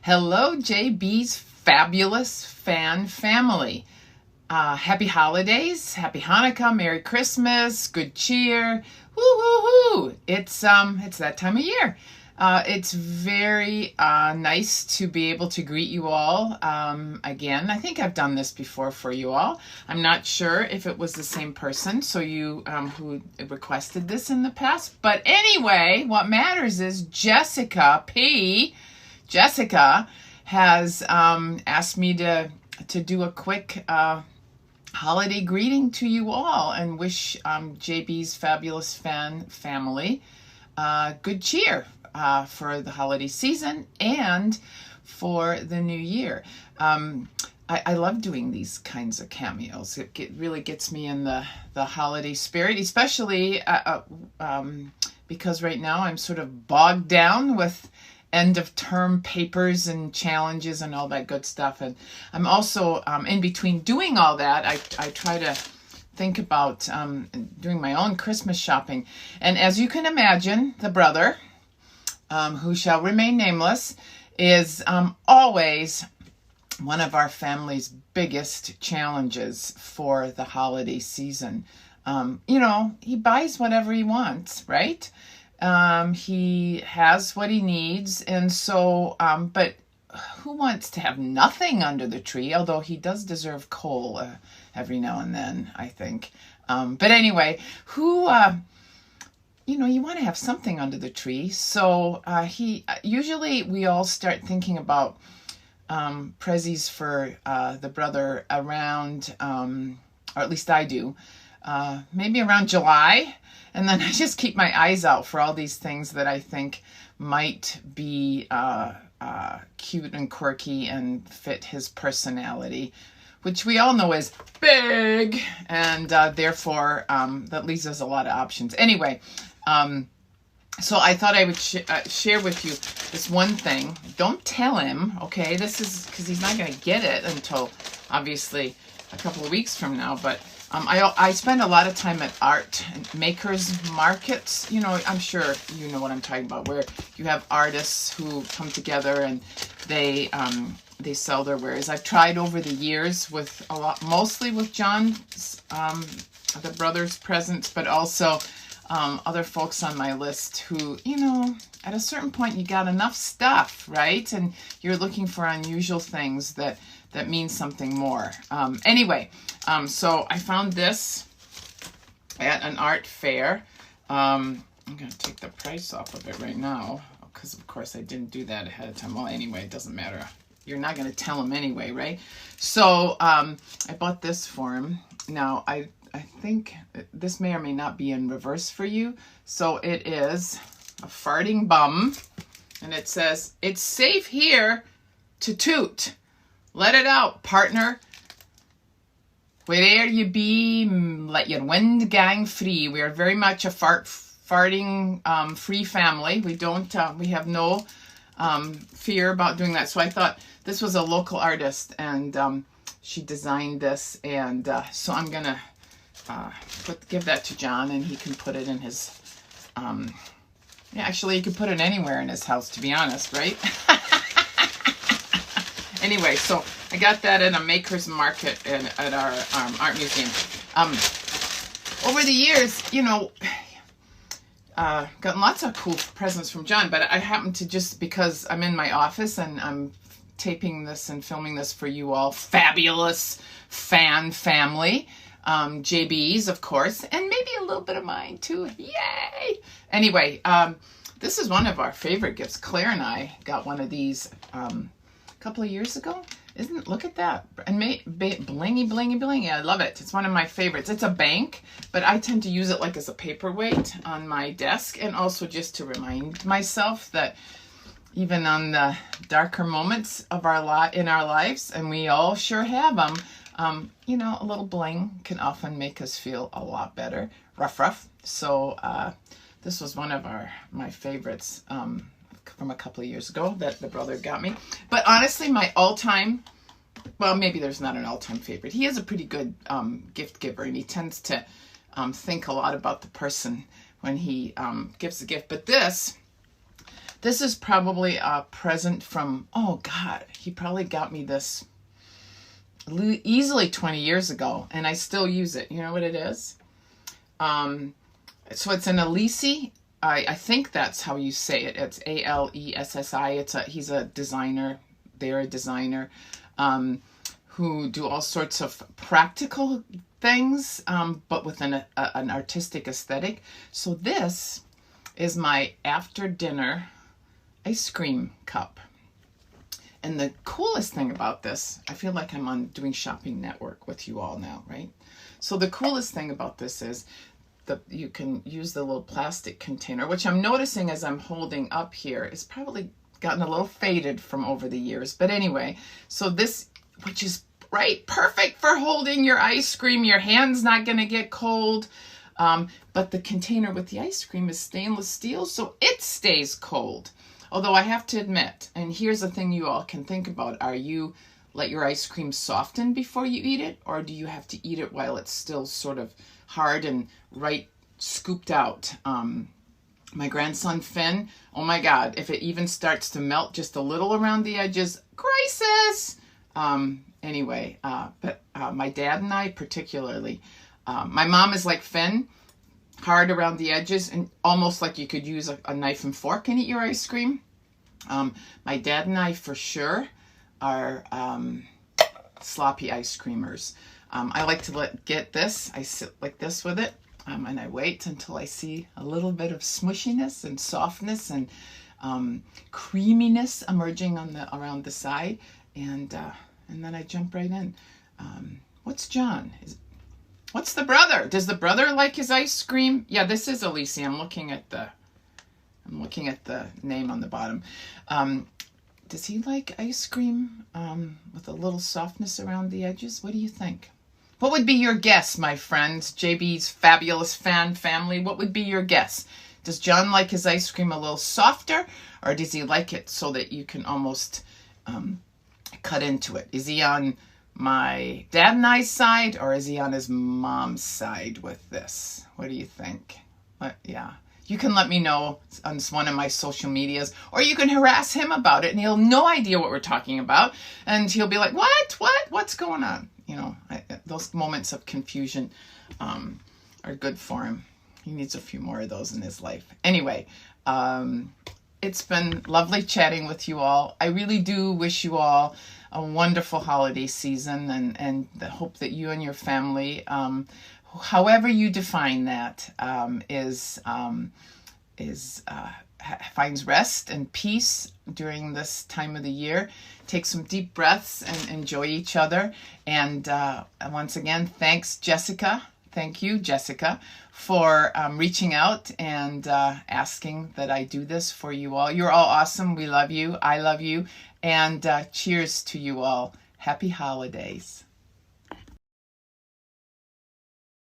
Hello, JB's fabulous fan family. Happy holidays, happy Hanukkah, Merry Christmas, good cheer. Woo hoo hoo! It's that time of year. It's very nice to be able to greet you all again. I think I've done this before for you all. I'm not sure if it was the same person, so you who requested this in the past. But anyway, what matters is Jessica has asked me to do a quick holiday greeting to you all and wish JB's fabulous fan family good cheer for the holiday season and for the new year. I love doing these kinds of cameos. It really gets me in the holiday spirit, especially because right now I'm sort of bogged down with end of term papers and challenges and all that good stuff. And I'm also in between doing all that, I try to think about doing my own Christmas shopping. And as you can imagine, the brother, who shall remain nameless, is always one of our family's biggest challenges for the holiday season. He buys whatever he wants, right? He has what he needs, and so, but who wants to have nothing under the tree? Although he does deserve coal every now and then, I think. But anyway, you want to have something under the tree. So usually we all start thinking about prezzies for the brother around, or at least I do, maybe around July. And then I just keep my eyes out for all these things that I think might be cute and quirky and fit his personality, which we all know is big, and therefore that leaves us a lot of options. Anyway, so I thought I would share with you this one thing. Don't tell him, okay? This is because he's not going to get it until obviously a couple of weeks from now, but I spend a lot of time at art and makers markets. I'm sure you know what I'm talking about, where you have artists who come together and they sell their wares. I've tried over the years with mostly with John's, the brother's presents, but also other folks on my list who, at a certain point you got enough stuff, right? And you're looking for unusual things that mean something more. Anyway, so I found this at an art fair. I'm going to take the price off of it right now because, of course, I didn't do that ahead of time. Well, anyway, it doesn't matter. You're not going to tell him anyway, right? So I bought this for him. Now, I think this may or may not be in reverse for you. So it is a farting bum, and it says, "It's safe here to toot. Let it out, partner. Where'er you be, let your wind gang free." We are very much a farting free family. We don't. We have no fear about doing that. So I thought this was a local artist, and she designed this, and so I'm gonna give that to John, and he can put it in his. Actually, he could put it anywhere in his house, to be honest, right? Anyway, so I got that in a maker's market at our art museum. Over the years, gotten lots of cool presents from John, but I happen to, just because I'm in my office and I'm taping this and filming this for you all, fabulous fan family, JB's, of course, and maybe a little bit of mine too. Yay! Anyway, this is one of our favorite gifts. Claire and I got one of these couple of years ago. Look at that. And blingy, blingy, blingy. I love it. It's one of my favorites. It's a bank, but I tend to use it like as a paperweight on my desk, and also just to remind myself that even on the darker moments of in our lives, and we all sure have them, a little bling can often make us feel a lot better. Rough. So this was one of my favorites from a couple of years ago that the brother got me. But honestly, my all-time, well, maybe there's not an all-time favorite. He is a pretty good gift giver, and he tends to think a lot about the person when he gives the gift. But this This is probably a present from, oh God, he probably got me this easily 20 years ago, and I still use it. You know what it is? So it's an Alessi. I think that's how you say it. It's Alessi. He's a designer. They're a designer who do all sorts of practical things, but with an artistic aesthetic. So this is my after dinner ice cream cup. And the coolest thing about this, I feel like I'm on doing Shopping Network with you all now, right? So the coolest thing about this is you can use the little plastic container, which I'm noticing as I'm holding up here is probably gotten a little faded from over the years. But anyway, so this, which is perfect for holding your ice cream. Your hand's not going to get cold. But the container with the ice cream is stainless steel, so it stays cold. Although I have to admit, and here's the thing you all can think about, are you let your ice cream soften before you eat it, or do you have to eat it while it's still sort of hard and scooped out? My grandson Finn, oh my God, if it even starts to melt just a little around the edges, crisis! Anyway, but my dad and I particularly, my mom is like Finn, hard around the edges and almost like you could use a knife and fork and eat your ice cream. My dad and I for sure are sloppy ice creamers. I like to get this. I sit like this with it, and I wait until I see a little bit of smushiness and softness and creaminess emerging around the side, and then I jump right in. What's John? What's the brother? Does the brother like his ice cream? Yeah, this is Alessi. I'm looking at the name on the bottom. Does he like ice cream with a little softness around the edges? What do you think? What would be your guess, my friends? JB's fabulous fan family. What would be your guess? Does John like his ice cream a little softer, or does he like it so that you can almost cut into it? Is he on my dad and I's side, or is he on his mom's side with this? What do you think? Yeah, you can let me know on one of my social medias, or you can harass him about it, and he'll have no idea what we're talking about, and he'll be like, what's going on? You know, those moments of confusion are good for him. He needs a few more of those in his life. Anyway, it's been lovely chatting with you all. I really do wish you all a wonderful holiday season, and I hope that you and your family, however you define that, finds rest and peace during this time of the year. Take some deep breaths and enjoy each other. And once again, thanks, Jessica. Thank you, Jessica, for reaching out and asking that I do this for you all. You're all awesome. We love you. I love you. And cheers to you all. Happy holidays.